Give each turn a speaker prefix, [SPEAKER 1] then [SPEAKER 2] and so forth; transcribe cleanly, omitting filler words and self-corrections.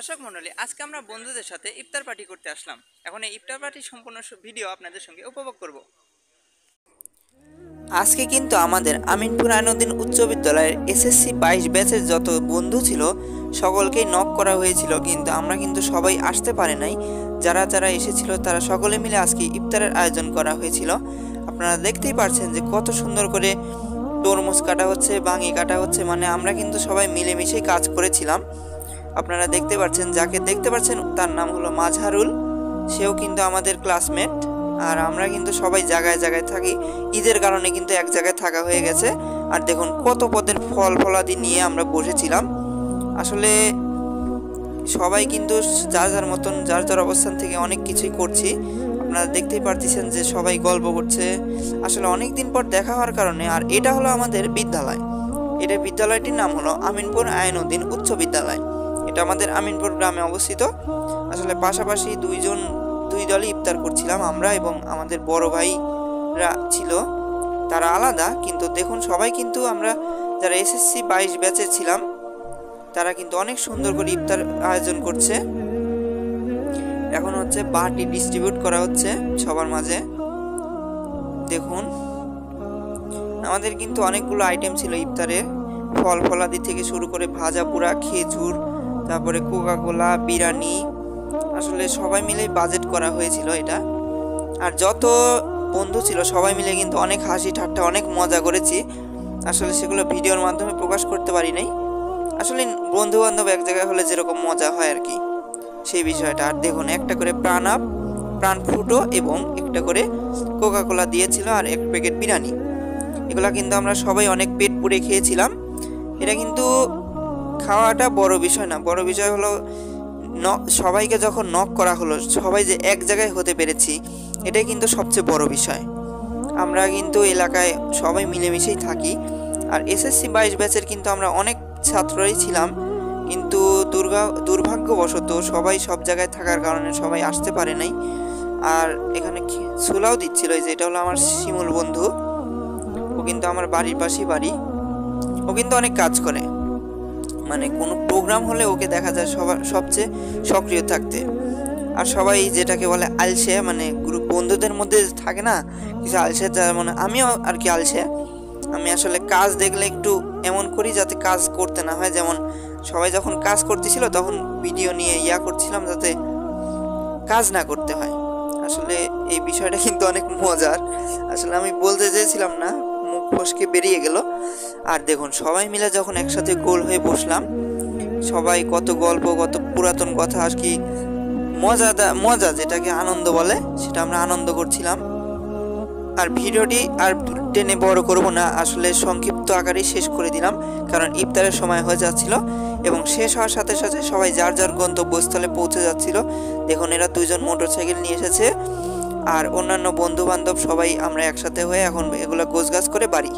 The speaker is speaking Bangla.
[SPEAKER 1] দর্শক মণ্ডলী, আজকে আমরা বন্ধুদের সাথে ইফতার পার্টি করতে আসলাম। এখন এই ইফতার পার্টির সম্পূর্ণ ভিডিও আপনাদের সঙ্গে উপভোগ করব। আজকে কিন্তু আমাদের আমিনপুর আইনউদ্দিন উচ্চ বিদ্যালয়ের এসএসসি 22 ব্যাচের যত বন্ধু ছিল সকলকেই নক করা হয়েছিল, কিন্তু আমরা কিন্তু সবাই আসতে পারে নাই। যারা যারা এসেছিল তারা সকলে মিলে আজকে ইফতারের আয়োজন করা হয়েছিল। আপনারা দেখতেই পাচ্ছেন যে কত সুন্দর করে তরমুজ কাটা হচ্ছে, বাঙি কাটা হচ্ছে, মানে আমরা কিন্তু সবাই মিলেমিশেই কাজ করেছিলাম। আপনারা দেখতে পাচ্ছেন, যাকে দেখতে পাচ্ছেন তার নাম হলো মাজহারুল, সেও কিন্তু আমাদের ক্লাসমেট। আর আমরা কিন্তু সবাই জায়গায় জায়গায় থাকি, ঈদের কারণে কিন্তু এক জায়গায় থাকা হয়ে গেছে। আর দেখুন কত পদের ফল ফলাদি নিয়ে আমরা বসেছিলাম। আসলে সবাই কিন্তু যার যার মতন যার যার অবস্থান থেকে অনেক কিছুই করছি। আপনারা দেখতেই পারতেছেন যে সবাই গল্প করছে, আসলে অনেক দিন পর দেখা হওয়ার কারণে। আর এটা হলো আমাদের বিদ্যালয়, এটা বিদ্যালয়টির নাম হলো আমিনপুর আইনউদ্দিন উচ্চ বিদ্যালয়। এটা আমাদের আমিনপুর গ্রামে অবস্থিত। আসলে পাশাপাশি দুই দলই ইফতার করছিলাম, আমরা এবং আমাদের বড় ভাইরা ছিল, তারা আলাদা। কিন্তু দেখুন সবাই কিন্তু আমরা যারা এসএসসি 22 ব্যাচে ছিলাম তারা কিন্তু অনেক সুন্দর করে ইফতার আয়োজন করছে। এখন হচ্ছে বাটি ডিস্ট্রিবিউট করা হচ্ছে সবার মাঝে। দেখুন আমাদের কিন্তু অনেকগুলো আইটেম ছিল ইফতারে, ফল ফলাদি থেকে শুরু করে ভাজা পোড়া, খেজুর, তারপরে কোকা কোলা, বিরিয়ানি। আসলে সবাই মিলে বাজেট করা হয়েছিল এটা। আর যত বন্ধু ছিল সবাই মিলে কিন্তু অনেক হাসি ঠাট্টা, অনেক মজা করেছি। আসলে সেগুলো ভিডিওর মাধ্যমে প্রকাশ করতে পারি নাই। আসলে বন্ধু বান্ধব এক জায়গায় হলে যেরকম মজা হয় আর কি, সেই বিষয়টা। আর দেখুন একটা করে প্রাণ ফ্রুটো এবং একটা করে কোকা কোলা দিয়েছিল, আর এক প্যাকেট বিরিয়ানি। এগুলা কিন্তু আমরা সবাই অনেক পেট পুড়ে খেয়েছিলাম। এটা কিন্তু খাওয়াটা বড় বিষয় না, বড় বিষয় হলো সবাইকে যখন নক করা হলো, সবাই যে এক জায়গায় হতে পেরেছি, এটাই কিন্তু সবচেয়ে বড় বিষয়। আমরা কিন্তু এলাকায় সবাই মিলেমিশেই থাকি। আর এসএসসি 22 ব্যাচের কিন্তু আমরা অনেক ছাত্রই ছিলাম, কিন্তু দুর্ভাগ্যবশত সবাই সব জায়গায় থাকার কারণে সবাই আসতে পারে নাই। আর এখানে ছোলাও দিচ্ছিল, এই যে এটা হলো আমার শিমুল বন্ধু, ও কিন্তু আমার বাড়ির পাশেই বাড়ি। ও কিন্তু অনেক কাজ করে, মানে কোনো প্রোগ্রাম হলে ওকে দেখা যায় সবচেয়ে সক্রিয় থাকতে। আর সবাই যেটাকে বলে আলসে, মানে গ্রুপ বন্ধুদের মধ্যে থাকে না কিছু আলসে, যার মানে আমিও আর কি আলসে। আমি আসলে কাজ দেখলে একটু এমন করি যাতে কাজ করতে না হয়। যেমন সবাই যখন কাজ করতেছিল তখন ভিডিও নিয়ে করছিলাম যাতে কাজ না করতে হয়। আসলে এই বিষয়টা কিন্তু অনেক মজার, আসলে আমি বলতে চেয়েছিলাম না, মুখ ফসকে বেরিয়ে গেল। আর দেখুন সবাই মিলে যখন একসাথে গোল হয়ে বসলাম, সবাই কত গল্প, কত পুরাতন কথা আর কি, মজা যেটাকে আনন্দ বলে, সেটা আমরা আনন্দ করছিলাম। আর ভিডিওটি আর টেনে বড় করব না, আসলে সংক্ষিপ্ত আকারেই শেষ করে দিলাম, কারণ ইফতারের সময় হয়ে যাচ্ছিল এবং শেষ হওয়ার সাথে সাথে সবাই যার যার গন্তব্যস্থলে পৌঁছে যাচ্ছিল। দেখুন এরা দুইজন মোটরসাইকেল নিয়ে এসেছে, আর অন্যান্য বন্ধু বান্ধব সবাই আমরা একসাথে হয়ে এখন এগুলো গোছগাছ করে বাড়ি।